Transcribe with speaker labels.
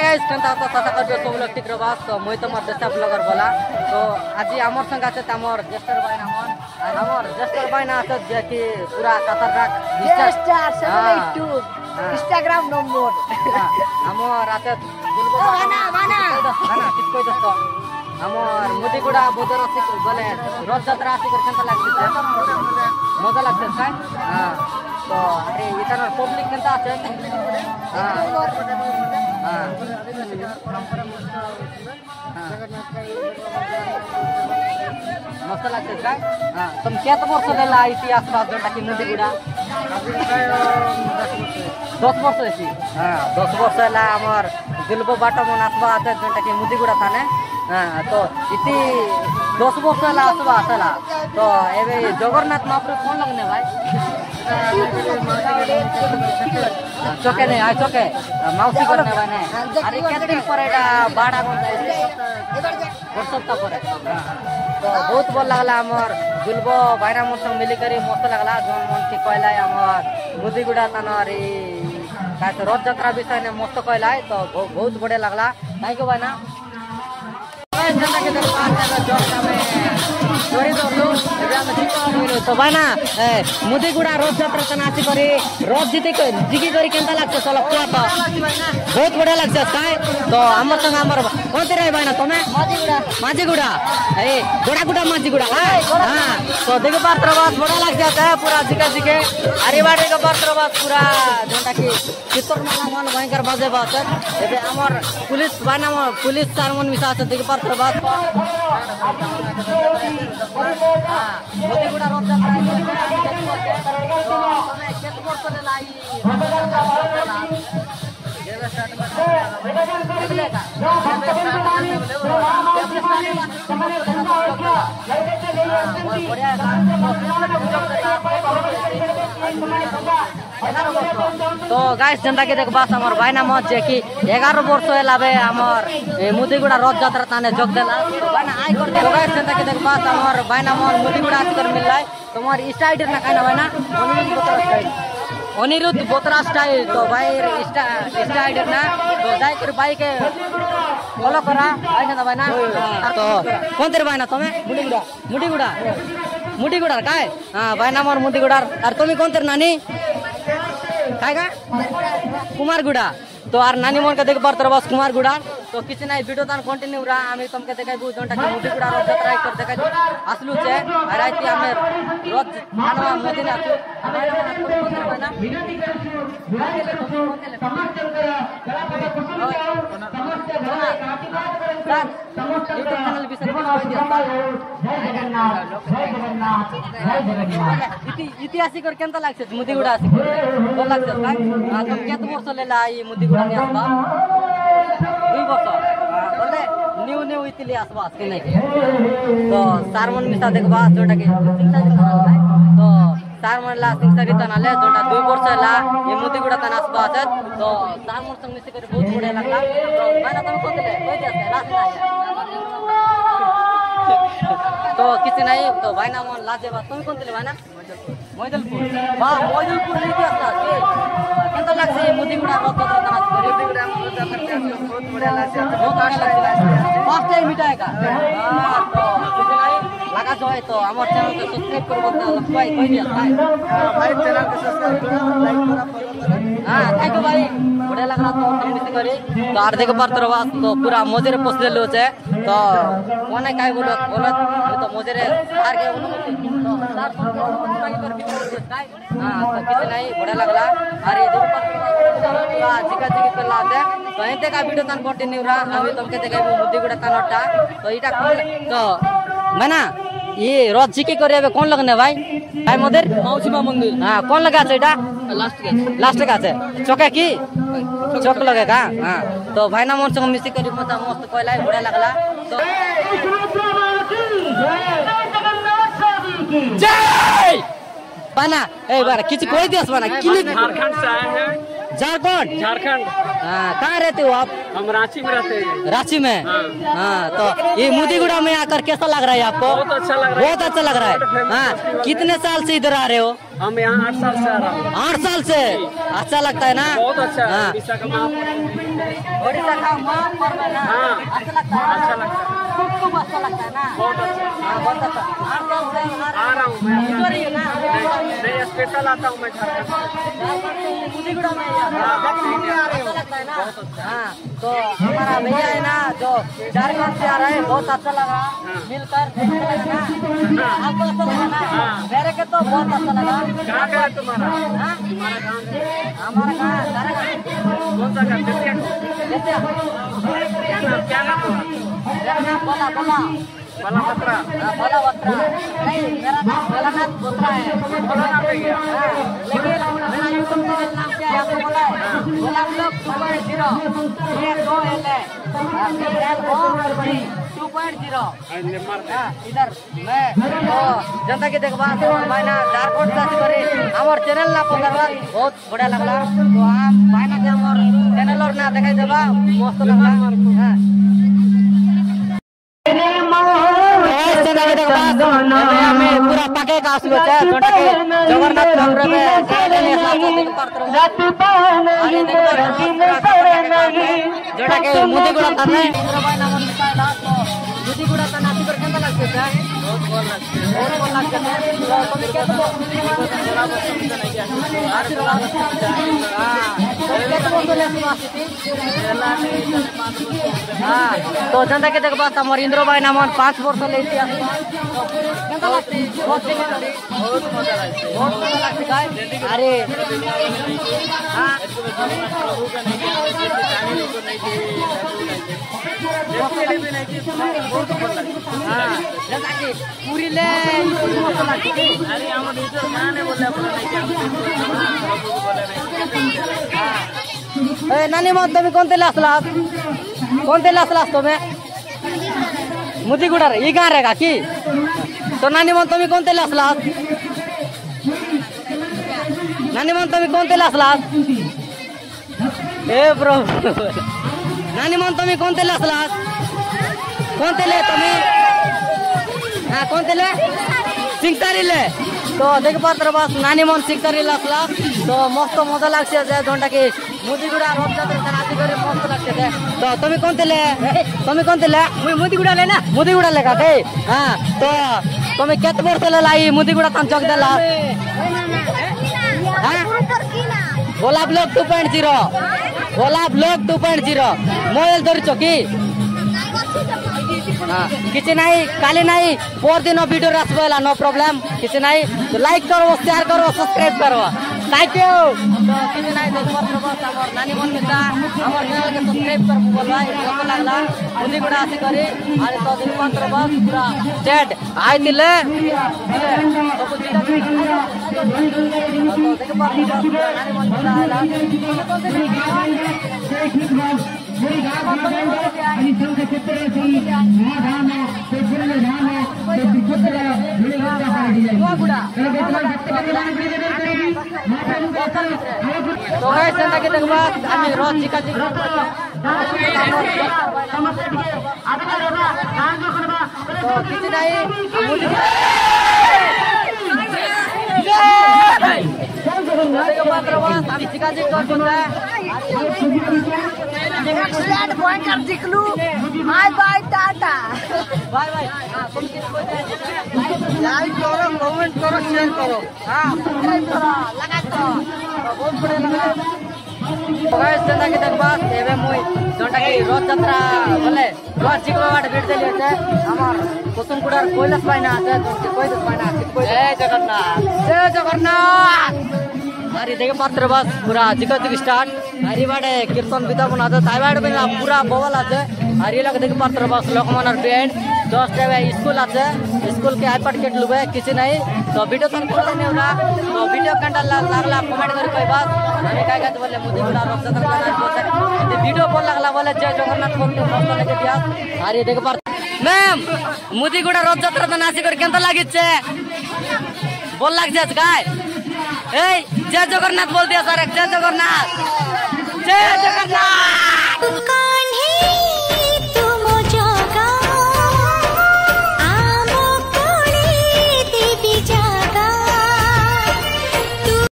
Speaker 1: Guys केनता तो सासा कर सब लोग ठीक रहबा तो মই তোমার দেশা ব্লগার বলা তো আজি আমার সঙ্গে আছে আমার জেস্টার ভাই নামন আর আমার জেস্টার ভাই না আছে যে কি পুরা খতরনাক
Speaker 2: স্টার ইউটিউব ইনস্টাগ্রাম নম্বর
Speaker 1: আমার আছে বলবো বানা ঠিক কই দোস্ত আমার মুদিগুড়া বদর আছে বলে রথযাত্রা আছে কেনতা লাগছে মজা লাগছে তাই হ্যাঁ তো আরে এখানে পাবলিক কেনতা আছে হ্যাঁ मस्त लागते काय तुम केत वर्ष देला इतिहास जोटा की मुदिगुड़ा 10 वर्ष ऐसी 10 वर्ष है आमर दिलबो बाटो मन आसबा आते जोटा की मुदिगुड़ा थाने तो इति 10 वर्ष है आसबा आसला तो एबे जगन्नाथ महाप्रभु कौन लगने भाई चौके नहीं आ चौके माउसी करने वाले अरे केते दिन पर एटा बाड़ा कोन सप्ताह पर तो बहुत भल लगला हमर जुलबो भाईरा मोर संग मिली करी मस्त लगला जोन मन के कहला हमर मुदिगुड़ा तनर ई का तो रथ यात्रा विषय ने मस्त कहला तो बहुत बढ़िया लगला काहे के भाईना जनता के दरबार में जोर में जोरी दो तो भाईना मुदिगुड़ा रथ यात्रा तनासी करी रथ जीती करी केनता लागছে चलो क्या तो बहुत बढ़िया लागছে काय तो हमर संग हमर कोनते रे भाईना तमे माझीगुड़ा ए गोड़ा माझीगुड़ा हां तो देख पात्रवास बड़ा लाग जाता है पूरा जिके आरीवाड़ी का पात्रवास पूरा जोटा की चित्तर माला मन भयंकर बाजे बात एबे हमर पुलिस बाना पुलिस सारमन मिसा से देख पात्रवास मुदिगुड़ा रथ यात्रा केत वर्ष ले लाई तो गाइस जनता के देख बात हमर भाई नाम जे कि 11 वर्ष लाबे हमर मुदिगुड़ा रथ यात्रा ताने जोग देला भाई ना आई कर दे गाइस जनता के देख बात हमर भाई नाम मुदिगुड़ा कर मिललाई तुम्हार स्टाइल ना काना भाई ना अनिरुद्ध बोतरा स्टाइल तो भाई स्टाइल ना तो जाय कर भाई के फॉलो करा भाई ना भाई ना तो कौन तेरे भाई ना तुम्हें मुदिगुड़ा काय हां भाई नाम और मुदिगुड़ा और तुम्हें कौन तेरे नानी काय का कुमारगुड़ा तो आर नानी मन के देख बार तरबस कुमारगुड़ा तो किसी नहीं वीडियो तान कंटिन्यू रहा आमी तुमके देखाई बु जोंटा के मुदिगुड़ा रथ यात्रा कर देखाई आसलु छे और आइती हमें रथ मानवा मदीना आसु इतिहासिक और केनता लागছে मुदिगुड़ा आसी बोल लागছে काय तुम केत वर्ष लेला ई मुदिगुड़ा ने आसबा 2 वर्ष बोले न्यू इतिली आसबा के नहीं तो सारमन मिसा देखबा जोटा के तो सारमन ला सिंगसारी तनाले जोटा 2 वर्ष ला ये मुदिगुड़ा तना आसबा है तो सारमन संग मिसे कर बहुत बढ़िया लगला तो मैंने तुम को दिले कोई दिया लास्ट ना तो किसी नहीं तो भाई ना मन लाजे बात तुम कौन दिले भाई ना मोइदलपुर वाह मोइदलपुर लेके आसला केनता लागছে ये मुदिगुड़ा रथ यात्रा तना मुदिगुड़ा रथ यात्रा बहुत बढ़िया लागছে बहुत अच्छा लागছে फर्स्ट टाइम मिटाएगा हां तो किसी नहीं लगा जो है तो हमार चैनल को सब्सक्राइब करो बोलता भाई कोई दिया भाई चैनल को सब्सक्राइब करो लाइक करो फॉलो करो हां थैंक यू भाई बढ़िया लग रहा तो तुम भी करी तो आर देख पर तरवा तो पूरा मजे रे पोस देलो छे तो कोने काय बोलो तो मजे रे सार के अनुमति तो सार पर पर भी काय हां तो किसी नहीं बढ़िया लगला अरे देख पर पूरा जिका कर लाते तो एते का वीडियो तन कंटिन्यू रहा अभी तुमके देखाइबो मुदिगुड़ा तानटा तो इटा तो मैना ये रथ जी के करे कौन लगने भाई भाई मदिर मौसीमा मंदिर हां कौन लगा छे एटा लास्ट का छे चौके की चौक लगेगा हां तो भाई ना मन संग मिसी करी मजा मस्त कहला बढ़िया लगला तो जय बना ए बार किछ कोई देश बना किले
Speaker 3: झारखंड से आए हैं
Speaker 1: झारखंड हां कहाँ रहते हो आप
Speaker 3: हम रांची में रहते हैं
Speaker 1: रांची में हाँ तो ये मुदिगुड़ा में आकर कैसा लग रहा है आपको
Speaker 3: बहुत अच्छा लग रहा है
Speaker 1: बहुत अच्छा लग रहा है हाँ कितने साल से इधर आ रहे हो
Speaker 3: हम यहाँ 8 साल से आ रहे हैं
Speaker 1: 8 साल से अच्छा लगता है ना
Speaker 3: बहुत अच्छा
Speaker 1: हाँ ओडिशा का माँ पर्व है ना,
Speaker 3: हाँ।
Speaker 1: अच्छा लगता है।
Speaker 3: अच्छा लगता है।
Speaker 1: खूब अच्छा लगता है ना।
Speaker 3: बहुत अच्छा।
Speaker 1: हाँ, बहुत अच्छा। हर साल से
Speaker 3: आ रहा हूँ मैं।
Speaker 1: इधर ही है ना।
Speaker 3: नहीं स्पेशल आता हूँ मैं झारखंड से।
Speaker 1: मुदीगुड़ा में अच्छा लगता है ना। हाँ, तो हमारा भैया है ना जो झारखंड से आ रहा है, बहुत अच्छा लगा मिलकर, अच्छा लगा ना। आपको अच्छा लगा ना? मेरे के तो बहुत अच्छा लगा।
Speaker 3: कहाँ का है तुम्हारा?
Speaker 1: हाँ?
Speaker 3: तुम्हारा गाँव है?
Speaker 1: हमारा कहाँ है?
Speaker 3: कौन सा गाँव? बेतिया का?
Speaker 1: बेतिया।
Speaker 3: क्या नाम हुआ?
Speaker 1: मेरा नाम बोला
Speaker 3: बलापत्रा।
Speaker 1: हाँ, बोला बत्रा नहीं, मेरा नाम भोलानाथ बोत्रा है।
Speaker 3: बोला नाम है क्या?
Speaker 1: हाँ, लेकिन मेरा यूट्यूब चैनल नाम क्या है आपको बोला है? भोला ब्लॉग 2.0 ये 2 L है। इधर मैं तो जनता के देखबा भाईना झारखंड से करे हमर चैनल ना पकड़बा बहुत बढ़िया लगला। तो हम भाईना के हमर चैनल और ना देखाई देबा मस्त लगला। हां हमें पूरा पके का आसलो है जोटा के जगन्नाथ मंदिर में जोटा के मुदीगुड़ा थाने मुदीगुड़ा थाना नाची कर केंता लागते है? बहुत बोल लागते है। तो कभी के तो हां तो जनता के देखबा हमर इंद्र भाई नाम 5 वर्ष ले इतिहास केंता लागते बहुत मजा लागते काय अरे हां पूरी ले अरे हम टीचर नाने बोले नानी मत तुम्हें कोणते लास्ट तुम्हें मुदीगुड़ा ई गाँव रहेगा की तो नानी मन तुम्हें कोणते लास्ट नानी मन तुम्हें कोणते लास्ट ए ब्रो नानी मन तुम्हें कोणते लास्ट कोणते ले तुम्हें हाँ कोणते ले सिंगसारी ले तो देख पात्र बस नानी मन सिंगसारी लासला तो मस्त मजा लागছে जोंटा की मुदीगुड़ा रोड जात्रा नाची करे मस्त लागছে तो तुम्हें कोणते ले मुदीगुड़ा ले ना मुदीगुड़ा ले का हाँ तो तुम्हें केत वर्ष ले लाई मुदीगुड़ा तन चौक देला भोला ब्लॉग 2.0 भोला ब्लॉग 2.0 मोबाइल धरी चौकी हाँ किसी नहीं काली नहीं पर दिन वीडियो रसबेला नो प्रॉब्लम किसी नहीं तो लाइक करो शेयर करो सब्सक्राइब करो थैंक यू तो किसी नहीं देखो बस हमर नानी मन में हमर चैनल के सब्सक्राइब कर बोलबा बहुत लागला मुदीगुड़ा आसी करे अरे तो दिन मात्र बस पूरा चैट आइ दिले तो कुछ तो देख पार नानी मन में आला तो गाइस जनता के देखबा हामी रोज चिका तो किसी नहीं
Speaker 2: bye bye tata
Speaker 1: bye bye like करो कमेंट करो शेयर करो हाँ सब्सक्राइब करो लगा दो बहुत बड़े लगा गाइस जनता के देखबा एबे मुई जोंटा की रथ यात्रा बोले रथ जिकबा बाटे भेट देली है हमर कुसुमकुड़ार कैलाश भाई ना আছে कैलाश भाई ना जय जगन्नाथ अरे देखे पात्र बस पूरा जिक स्टार्ट अरे बाटे कीर्तन बिता बना ताई बाटे बिना पूरा बवल আছে আর এই দেখ পাত্র বাস লোকমানের ব্যান্ড 10 টাকা স্কুল আছে স্কুল के आईपैड केट लुबे किसी नहीं तो वीडियो तन करते नहीं होगा तो वीडियो कंटा लागला कमेंट करी कोई बात हमें काय कहते बोले मुदीगुड़ा रथ यात्रा का बोलते तो वीडियो बोल लागला बोले जय जगन्नाथ बोलते मस्त लगे दिया अरे देख पात्र मैम मुदीगुड़ा रथ यात्रा तो नासी कर केंता लागिছে बोल लाग जात काय ए जय जगन्नाथ बोल दिया सर जय जगन्नाथ